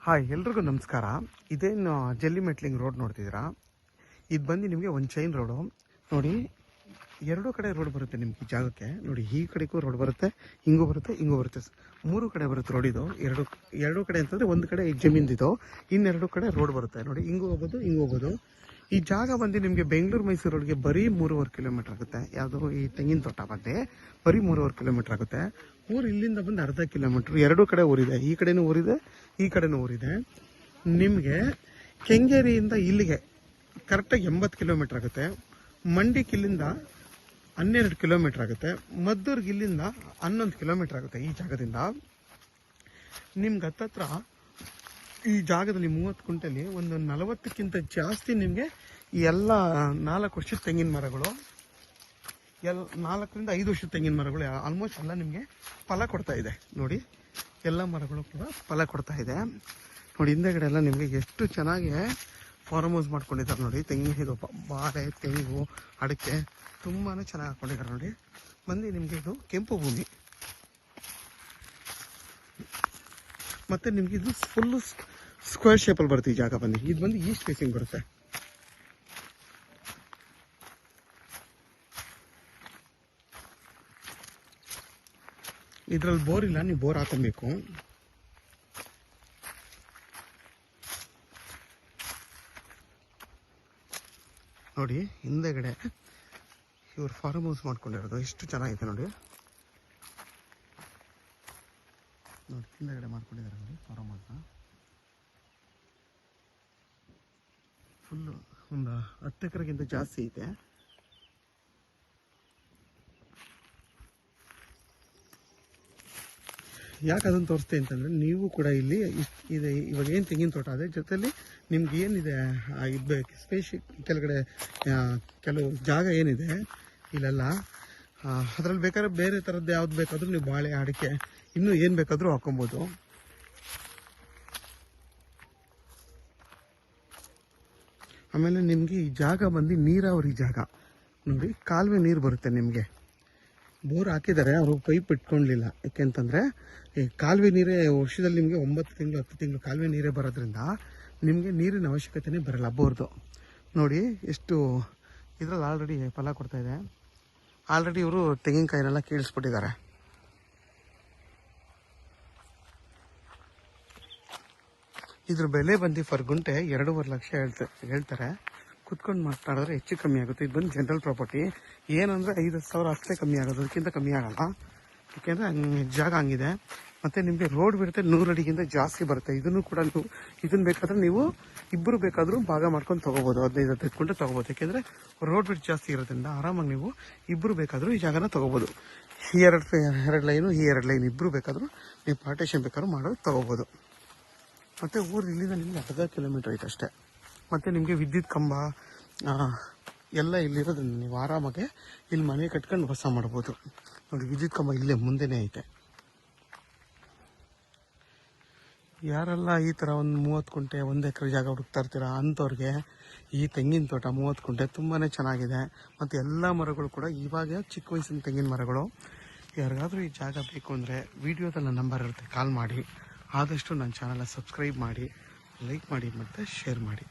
Hi ಎಲ್ರಿಗೂ ನಮಸ್ಕಾರ. ಇದೇನು ಜಲ್ಲಿ ಮೆಟ್ಲಿಂಗ್ ರೋಡ್ ನೋಡ್ತಿದ್ದೀರಾ? ಇದು ಬಂದು ನಿಮಗೆ ಒಂದು ಚೈನ್ ರೋಡು ನೋಡಿ. ಎರಡೂ ಕಡೆ ರೋಡ್ ಬರುತ್ತೆ ನಿಮ್ಗೆ ಈ ಜಾಗಕ್ಕೆ. ನೋಡಿ, ಈ ಕಡೆಗೂ ರೋಡ್ ಬರುತ್ತೆ, ಹಿಂಗೂ ಬರುತ್ತೆ, ಹಿಂಗೂ ಬರುತ್ತೆ. ಮೂರು ಕಡೆ ಬರುತ್ತೆ ರೋಡ್ ಇದು. ಎರಡು ಕಡೆ ಅಂತಂದರೆ ಒಂದು ಕಡೆ ಜಮೀನ್ದಿದು, ಇನ್ನೆರಡು ಕಡೆ ರೋಡ್ ಬರುತ್ತೆ ನೋಡಿ. ಹಿಂಗೂ ಹೋಗ್ಬೋದು, ಹಿಂಗೂ ಹೋಗ್ಬೋದು. ಈ ಜಾಗ ಬಂದು ನಿಮಗೆ ಬೆಂಗಳೂರು ಮೈಸೂರು ರೋಡ್ಗೆ ಬರೀ 3.5 ಕಿಲೋಮೀಟರ್ ಆಗುತ್ತೆ. ಯಾವುದೋ ಈ ತೆಂಗಿನ ತೋಟ ಬಂದು ಬರೀ 3.5 ಕಿಲೋಮೀಟರ್ ಆಗುತ್ತೆ. ಊರು ಇಲ್ಲಿಂದ ಬಂದು ಅರ್ಧ ಕಿಲೋಮೀಟ್ರ್. ಎರಡೂ ಕಡೆ ಊರಿದೆ, ಈ ಕಡೆನೂ ಊರಿದೆ, ಈ ಕಡೆನೂ ಊರಿದೆ. ನಿಮಗೆ ಕೆಂಗೇರಿಯಿಂದ ಇಲ್ಲಿಗೆ ಕರೆಕ್ಟಾಗಿ 80 ಕಿಲೋಮೀಟ್ರ್ ಆಗುತ್ತೆ. ಮಂಡಿಗೆ ಇಲ್ಲಿಂದ 12 ಕಿಲೋಮೀಟ್ರ್ ಆಗುತ್ತೆ. ಮದ್ದೂರ್ಗೆ ಇಲ್ಲಿಂದ 11 ಕಿಲೋಮೀಟ್ರ್ ಆಗುತ್ತೆ. ಈ ಜಾಗದಿಂದ ನಿಮ್ಗೆ ಹತ್ತತ್ರ ಈ ಜಾಗದಲ್ಲಿ 30 ಕುಂಟಲಿ ಒಂದು 40ಕ್ಕಿಂತ ಜಾಸ್ತಿ ನಿಮಗೆ ಎಲ್ಲ 4 ವರ್ಷದ ತೆಂಗಿನ ಮರಗಳು, 4ರಿಂದ 5 ವರ್ಷದ ತೆಂಗಿನ ಮರಗಳು ಆಲ್ಮೋಸ್ಟ್ ಎಲ್ಲ ನಿಮಗೆ ಫಲ ಕೊಡ್ತಾ ಇದೆ ನೋಡಿ. ಎಲ್ಲ ಮರಗಳು ಕೂಡ ಫಲ ಕೊಡ್ತಾ ಇದೆ ನೋಡಿ. ಹಿಂದೆಗಡೆ ಎಲ್ಲ ನಿಮಗೆ ಎಷ್ಟು ಚೆನ್ನಾಗಿ ಫಾರ್ಮ್ ಹೌಸ್ ಮಾಡ್ಕೊಂಡಿದ್ದಾರೆ ನೋಡಿ. ತೆಂಗಿನ ಬಾಳೆ, ತೆಂಗು, ಅಡಿಕೆ ತುಂಬಾ ಚೆನ್ನಾಗಿ ಹಾಕ್ಕೊಂಡಿದ್ದಾರೆ ನೋಡಿ. ಬಂದು ನಿಮಗೆ ಇದು ಕೆಂಪು ಭೂಮಿ, ಮತ್ತು ನಿಮಗೆ ಇದು ಫುಲ್ಲು ಸ್ಕ್ವೇರ್ ಶೇಪಲ್ಲಿ ಬರುತ್ತೆ ಈ ಜಾಗ. ಬಂದು ಇದು ಬಂದು ಈಸ್ಟ್ ಫೇಸಿಂಗ್ ಬರುತ್ತೆ. ಇದರಲ್ಲಿ ಬೋರ್ ಇಲ್ಲ, ನೀವು ಬೋರ್ ಹಾಕೊಬೇಕು. ನೋಡಿ ಹಿಂದೆಗಡೆ ಇವ್ರು ಫಾರ್ಮ್ ಹೌಸ್ ಮಾಡ್ಕೊಂಡಿರೋದು ಎಷ್ಟು ಚೆನ್ನಾಗಿದೆ ನೋಡಿ. ನೋಡಿ ಹಿಂದೆಗಡೆ ಮಾಡ್ಕೊಂಡಿದ್ದಾರೆ ನೋಡಿ ಫಾರ್ಮ್ ಹೌಸ್ನ. ಫುಲ್ಲು ಒಂದು 10 ಎಕರೆಗಿಂತ ಜಾಸ್ತಿ ಇದೆ. ಯಾಕೆ ಅದನ್ನು ತೋರಿಸ್ತೆ ಅಂತಂದರೆ, ನೀವು ಕೂಡ ಇಲ್ಲಿ ಇದೆ ಇವಾಗ ಏನು ತೆಂಗಿನ ತೋಟ ಅದೇ ಜೊತೆಲಿ ನಿಮ್ಗೆ ಏನಿದೆ ಇದು ಕೆಳಗಡೆ ಕೆಲವು ಜಾಗ ಏನಿದೆ ಇಲ್ಲೆಲ್ಲ, ಅದರಲ್ಲಿ ಬೇಕಾದ್ರೆ ಬೇರೆ ಥರದ್ದು ಯಾವ್ದು ಬೇಕಾದರೂ ನೀವು ಬಾಳೆ, ಅಡಿಕೆ, ಇನ್ನೂ ಏನು ಬೇಕಾದರೂ ಹಾಕೊಬೋದು. ಆಮೇಲೆ ನಿಮಗೆ ಈ ಜಾಗ ಬಂದು ನೀರಾವರಿ ಜಾಗ ನೋಡಿ. ಕಾಲುವೆ ನೀರು ಬರುತ್ತೆ ನಿಮಗೆ. ಬೋರ್ ಹಾಕಿದ್ದಾರೆ, ಅವರು ಪೈಪ್ ಇಟ್ಕೊಳ್ಳಲಿಲ್ಲ. ಯಾಕೆಂತಂದರೆ ಈ ಕಾಲುವೆ ನೀರೇ ವರ್ಷದಲ್ಲಿ ನಿಮಗೆ 9 ತಿಂಗಳು 10 ತಿಂಗಳು ಕಾಲುವೆ ನೀರೇ ಬರೋದ್ರಿಂದ ನಿಮಗೆ ನೀರಿನ ಅವಶ್ಯಕತೆನೇ ಬರಲ್ಲ ಬೋರ್ದು. ನೋಡಿ ಎಷ್ಟು ಇದರಲ್ಲಿ ಆಲ್ರೆಡಿ ಫಲ ಕೊಡ್ತಾ ಇದೆ. ಆಲ್ರೆಡಿ ಇವರು ತೆಂಗಿನಕಾಯಿನೆಲ್ಲ ಕೀಳಿಸ್ಬಿಟ್ಟಿದ್ದಾರೆ. ಇದ್ರ ಬೆಲೆ ಬಂದು ಫರ್ ಗುಂಟೆ 2.5 ಲಕ್ಷ ಹೇಳ್ತಾರೆ. ಕುತ್ಕೊಂಡು ಮಾತಾಡಿದ್ರೆ ಹೆಚ್ಚು ಕಮ್ಮಿ ಆಗುತ್ತೆ. ಇದು ಬಂದು ಜನರಲ್ ಪ್ರಾಪರ್ಟಿ. ಏನಂದರೆ 5,000 ಅಷ್ಟೇ ಕಮ್ಮಿ ಆಗೋದು, ಅದಕ್ಕಿಂತ ಕಮ್ಮಿ ಆಗಲ್ಲ. ಯಾಕೆಂದರೆ ಜಾಗ ಹಂಗಿದೆ. ಮತ್ತು ನಿಮಗೆ ರೋಡ್ ಬಿಡುತ್ತೆ 100 ಅಡಿಗಿಂತ ಜಾಸ್ತಿ ಬರುತ್ತೆ. ಇದನ್ನು ಕೂಡ ನೀವು ಇದನ್ನು ಬೇಕಾದರೆ ನೀವು ಇಬ್ಬರು ಬೇಕಾದರೂ ಭಾಗ ಮಾಡ್ಕೊಂಡು ತೊಗೋಬೋದು. 15-20 ಕುಂಟೆ ತೊಗೋಬೋದು. ಯಾಕೆಂದರೆ ರೋಡ್ ಬಿಟ್ಟು ಜಾಸ್ತಿ ಇರೋದ್ರಿಂದ ಆರಾಮಾಗಿ ನೀವು ಇಬ್ಬರು ಬೇಕಾದರೂ ಈ ಜಾಗನ ತೊಗೋಬೋದು. ಈ ಎರಡು ಲೈನು, ಈ 2 ಲೈನ್ ಇಬ್ಬರು ಬೇಕಾದರೂ ನೀವು ಪಾರ್ಟೇಷನ್ ಬೇಕಾದ್ರೂ ಮಾಡೋದು ತೊಗೋಬೋದು. ಮತ್ತು ಊರು ಇಲ್ಲಿಂದ ನಿಮಗೆ ಅರ್ಧ ಕಿಲೋಮೀಟ್ರ್ ಐತೆ ಅಷ್ಟೇ. ಮತ್ತು ನಿಮಗೆ ವಿದ್ಯುತ್ ಕಂಬ ಎಲ್ಲ ಇಲ್ಲಿರೋದ್ರಿಂದ ನೀವು ಆರಾಮಾಗೆ ಇಲ್ಲಿ ಮನೆ ಕಟ್ಕೊಂಡು ವಾಸ ಮಾಡ್ಬೋದು ನೋಡಿ. ವಿದ್ಯುತ್ ಕಂಬ ಇಲ್ಲೇ ಮುಂದೆನೇ ಐತೆ. ಯಾರೆಲ್ಲ ಈ ಥರ ಒಂದು 30 ಕುಂಟೆ 1 ಎಕರೆ ಜಾಗ ಹುಡುಕ್ತಾ ಇರ್ತೀರ ಅಂಥವ್ರಿಗೆ ಈ ತೆಂಗಿನ ತೋಟ 30 ಕುಂಟೆ ತುಂಬಾ ಚೆನ್ನಾಗಿದೆ. ಮತ್ತು ಎಲ್ಲ ಮರಗಳು ಕೂಡ ಇವಾಗ ಚಿಕ್ಕ ವಯಸ್ಸಿನ ತೆಂಗಿನ ಮರಗಳು. ಯಾರಿಗಾದರೂ ಈ ಜಾಗ ಬೇಕು ಅಂದರೆ ವಿಡಿಯೋದಲ್ಲಿ ನನ್ನ ನಂಬರ್ ಇರುತ್ತೆ, ಕಾಲ್ ಮಾಡಿ. ಆದಷ್ಟು ನನ್ನ ಚಾನಲ್ನ ಸಬ್ಸ್ಕ್ರೈಬ್ ಮಾಡಿ, ಲೈಕ್ ಮಾಡಿ ಮತ್ತು ಶೇರ್ ಮಾಡಿ.